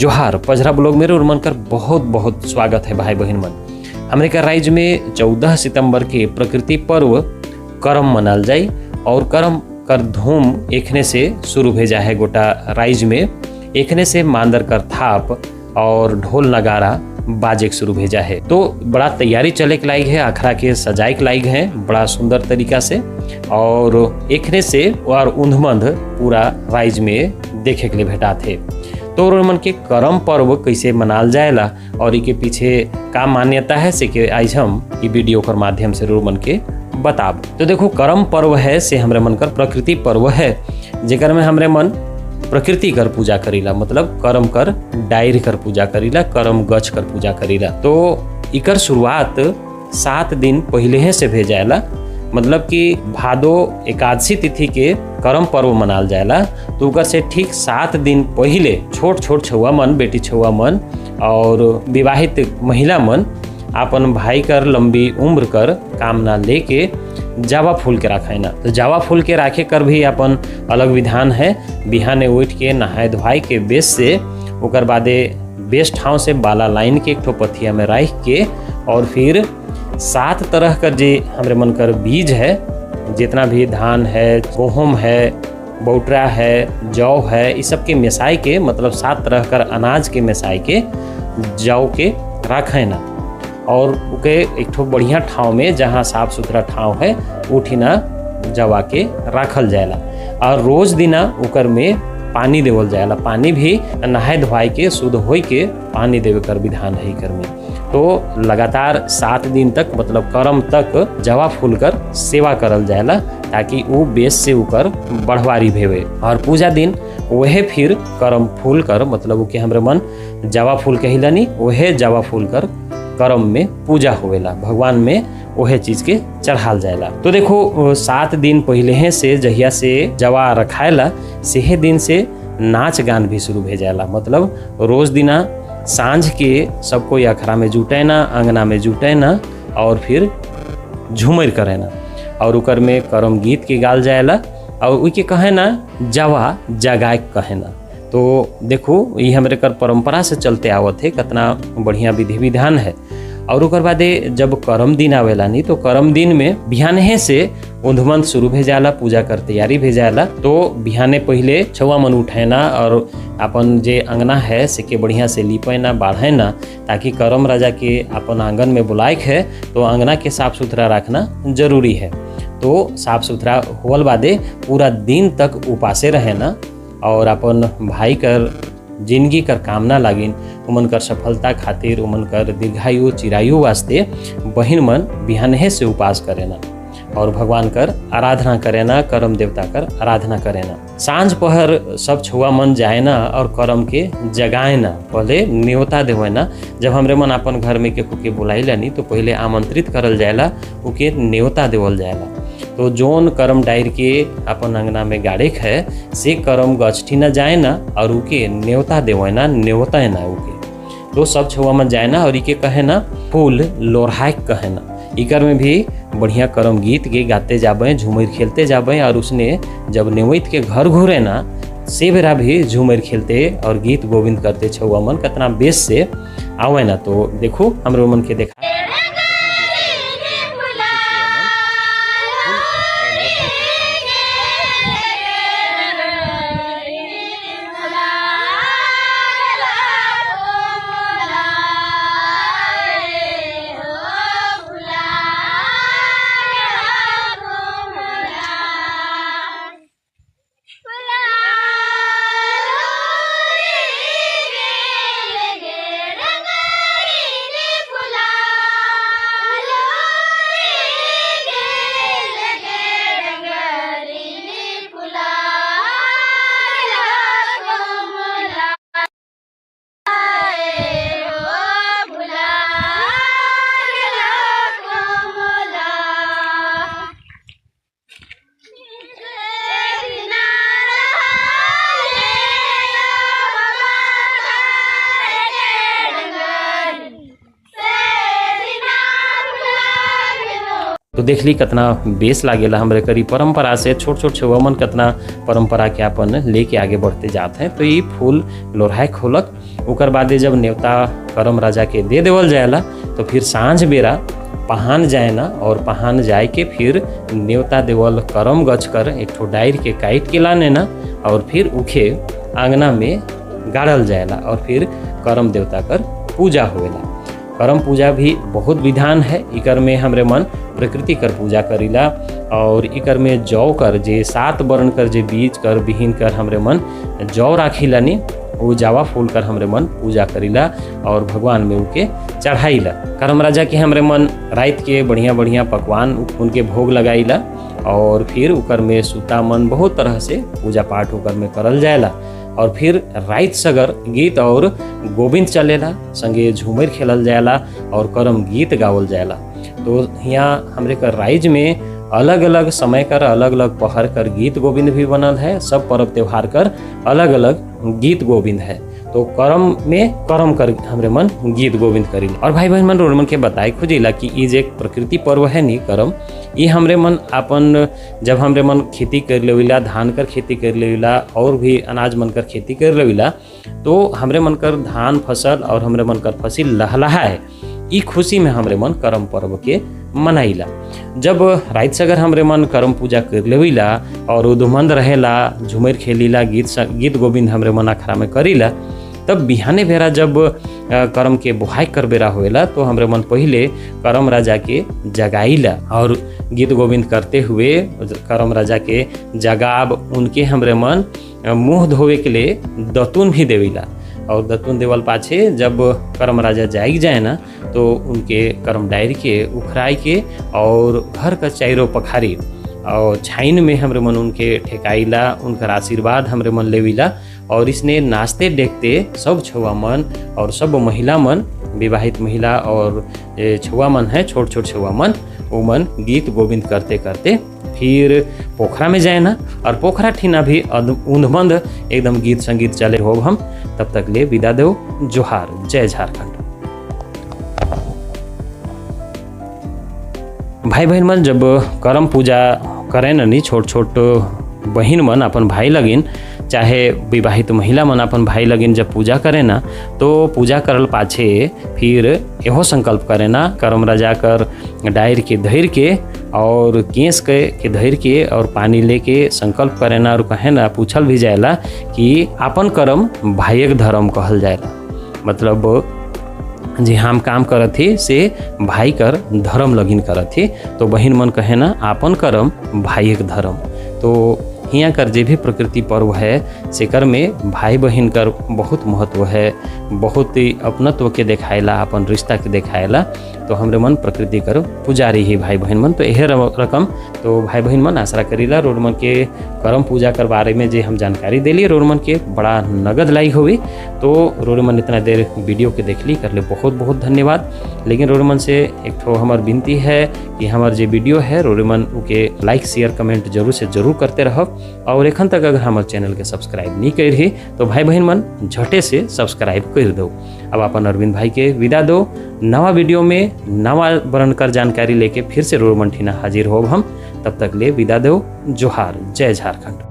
जोहार पजरा ब्लॉग में और मनकर बहुत बहुत स्वागत है भाई बहन मन। हमरे का राज्य में 14 सितंबर के प्रकृति पर्व करम मनाल जाई और करम कर धूम एखने से शुरू भेजा है गोटा राज्य में। एखने से मांदर कर थाप और ढोल नगारा बाजे के शुरू भेजा है। तो बड़ा तैयारी चले के लायक है, अखड़ा के सजाए के लायक है बड़ा सुंदर तरीका से। और एखने से और उन्धमंध पूरा राज्य में देखे के लिए भेटा थे। तो मन के करम पर्व कैसे मनाल जाएला और इके पीछे का मान्यता है से कि आज हम ये वीडियो के माध्यम से मन के बताब। तो देखो करम पर्व है से हमरे मन कर प्रकृति पर्व है, जेकर में हमरे मन प्रकृति कर पूजा करीला, मतलब करम कर डायर कर पूजा करीला, करम गछ कर पूजा करीला। तो इकर शुरुआत 7 दिन पहले से भे जाएला, मतलब कि भादो एकादशी तिथि के करम पर्व मनाल जाएला। तो उकर से ठीक 7 दिन पहले छोट छोट छुआ मन, बेटी छुआ मन और विवाहित महिला मन अपन भाई कर लंबी उम्र कर कामना लेके जावा फूल के रखे ना। तो जावा फूल के राखे कर भी अपन अलग विधान है। बिहाने उठ के नहाए धोआई के बेस से ओकर बादे बेस ठाव से बाला लाइन के एक ठो पथिया में रख के और फिर 7 तरह का जे हमरे मन कर बीज है, जितना भी धान है, गेहूं है, बौटरा है, जौ है, इस सब के मिसाई के, मतलब 7 तरह कर अनाज के मिसाई के जौ के रखे ना। और उके एक ठो बढ़िया ठाव में जहाँ साफ सुथरा ठाव है उठिना जवा के रखल जाएला। और रोज दिना उकर में पानी देवल जाएला। पानी भी नहाए धोआई के शुद्ध होई के पानी देवे कर विधान है कर में। तो लगातार 7 दिन तक, मतलब करम तक जवा फूल कर सेवा करल जाएला ताकि वो बेस से उकर बढ़वारी भेवे। और पूजा दिन वह फिर करम फूल कर, मतलब के हमरे मन जवा फूल कहिलानी, वह जवा फूल कर करम में पूजा होवेला, भगवान में वह चीज के चढ़ाल जाएला। तो देखो 7 दिन पहले से जहिया से जवा रखाएला सेहे दिन से नाच गान भी शुरू भे जाएला। मतलब रोज दिना सांझ के सब कोई अखड़ा में जुटे ना, अंगना में जुटे ना और फिर झूमर करे ना और उकर में करम गीत के गाल जाएला और उके कहे ना जवा जगाए कहे ना। तो देखो ये हमरे कर परंपरा से चलते आवत है, कितना बढ़िया विधि विधान है। और उकर बादे जब करम दिन आवेला नी, तो करम दिन में बिहाने से उन्धमंत शुरू भेजाला, पूजा कर तैयारी भेजाला। तो बिहाने पहले छुआ मन उठेना और अपन जे अंगना है से के बढ़िया से लिपेना बाढ़ेना, ताकि करम राजा के अपन आंगन में बुलाए है तो अंगना के साफ सुथरा रखना जरूरी है। तो साफ सुथरा होल बादे पूरा दिन तक उपासे रहेना और अपन भाई कर जिंदगी कर कामना लागिन, उमन कर सफलता खातिर, उमन कर दीर्घायु चिरायु वास्ते बहिन मन बिहाने से उपास करेना और भगवान कर आराधना करेना, करम देवता कर आराधना करेना। सांझ पहर सब छुआ मन जाएना और करम के जगाएना, पहले न्योता देवेना। जब हमरे मन अपन घर में के खुके बुलाइला नी, तो पहले आमंत्रित करल जाएला, उके न्योता देवल जाएला। तो जोन करम डायर के अपन अंगना में गाड़े है से करम गछठी न जाए ना और उके न्योता देवेना, न्योता है ना उके। तो सब छुआ मन जाए ना और इके कहे ना फूल लोरहाय कहे ना। इकर में भी बढ़िया करम गीत के गाते जाबे, झूमर खेलते जाबे और उसने जब नेवैत के घर घूरे ना से बेरा भी झूमर खेलते और गीत गोविंद करते छुआ मन कितना बेस से आवे ना। तो देखो हमरे मन के देखा तो देख ली कितना बेस लागेला हमरे करी परंपरा से छोट छोट छुआ मन कितना परंपरा के अपन लेके आगे बढ़ते जाते हैं। तो ये फूल लोरहाय खोलक ओकर बादे जब न्योता करम राजा के दे देवल जाएला तो फिर सांझ बेरा पहान जाए ना, और पहान जाए के फिर न्योता देवल करम गच कर एक ठो डायर के काट के लाने ना, और फिर उखे आंगना में गाड़ल जाएला और फिर करम देवता कर पूजा होएला। करम पूजा भी बहुत विधान है। इकर में हमरे मन प्रकृति कर पूजा करीला, और इकर में जौ कर जे 7 वर्ण कर जे बीज कर बिहीन कर हमरे मन जौ राखीला नी, वो जावा फूल कर हमरे मन पूजा करीला और भगवान में उनके चढ़ाईला। करम राजा के हमरे मन रात के बढ़िया बढ़िया पकवान उनके भोग लगाईला, और फिर उकर में सूता मन बहुत तरह से पूजा पाठ उकर में करल जाएला। और फिर रात सगर गीत और गोविंद चलेला, संगे झूमर खेलल जाएला और करम गीत गावल जाएला। तो यहाँ हमरे कर राइज में अलग अलग समय कर अलग अलग पहर कर गीत गोविंद भी बनल है। सब पर्व त्योहार कर अलग अलग गीत गोविंद है। तो करम में करम कर हमरे मन गीत गोविंद करिल। और भाई बहन मन रोड मन के बताए खोजिला कि ये जे प्रकृति पर्व है नी करम, ये हमरे मन अपन जब हमरे मन खेती कर लेविला, धान कर खेती कर लेविला और भी अनाज मन कर खेती कर लेविला, तो हमरे मन कर धान फसल और हमरे मन कर फसिल लहलहा है। ई खुशी में हमरे मन करम पर्व के मनाइला। जब रात सगर हमरे मन करम पूजा कर लेविला और उधमंद रहेला, झूमर खेलीला, गीत गोविंद हमरे मन अखरा में करीला, तब बिहाने बेरा जब करम के बुहाई कर बेरा होएला तो हमरे मन पहले करम राजा के जगाईला और गीत गोविंद करते हुए करम राजा के जगाब उनके हमरे मन मुँह धोवे के लिए दतून भी देविला। और दतून देवल पाछे जब करम राजा जाग जाए ना, तो उनके करम डायर के उखराई के और घर का चारों पखारी और छाइन में हमरे मन उनके ठेकाईला, उनका आशीर्वाद हमरे मन लेविला। और इसने नाचते देखते सब छुआ मन और सब महिला मन, विवाहित महिला और छुआ मन है, छोट छोट छुआ मन, वो मन गीत गोविंद करते करते फिर पोखरा में जाए ना, और पोखरा ठीना भी ऊंधबंद एकदम गीत संगीत चले हो। हम तब तक ले विदा दो। जोहार, जय झारखंड। भाई बहन मन जब करम पूजा करें ना नी, छोट छोट बहन मन अपन भाई लगिन, चाहे विवाहित महिला मन अपन भाई लगिन जब पूजा करे ना, तो पूजा करल पाछे फिर एहो संकल्प करे ना, करम राजा कर डायर के धैर के और केस के धैर के और पानी लेके संकल्प करे ना, और कहे ना पूछल भी जाएला कि अपन करम भाइयक धर्म कहल जाएला। मतलब जी हम काम करत ही से भाई कर धर्म लगिन करत ही, तो बहन मन कहे ना आपन करम भाइयक धर्म। तो हियाँ कर जे भी प्रकृति पर्व है सेकर में भाई बहन कर बहुत महत्व है, बहुत ही अपनत्व के देखाएला, अपन रिश्ता के देखाएला। तो हमरे मन प्रकृति कर पुजारी ही भाई बहन मन। तो यह रकम तो भाई बहन मन आशा करीला रोड मन के करम पूजा कर बारे में जे हम जानकारी दिली रोड मन के बड़ा नगद लाई हुई। तो रोड मन इतना देर वीडियो के देखली कर ले बहुत बहुत धन्यवाद। लेकिन रोड मन से एक ठो हमार विनती है कि हमार जे वीडियो है रोड मन के लाइक शेयर कमेंट जरूर से जरूर करते रहो। और एखन तक अगर हमारे चैनल के सब्सक्राइब नहीं कर रही तो भाई बहन मन झटे से सब्सक्राइब कर दो। अब अपन अरविंद भाई के विदा दो। नवा वीडियो में नवा वर्णकर जानकारी लेके फिर से रोड मन ठीना हाजिर हो हम। तब तक ले विदा दो। जोहार, जय झारखंड।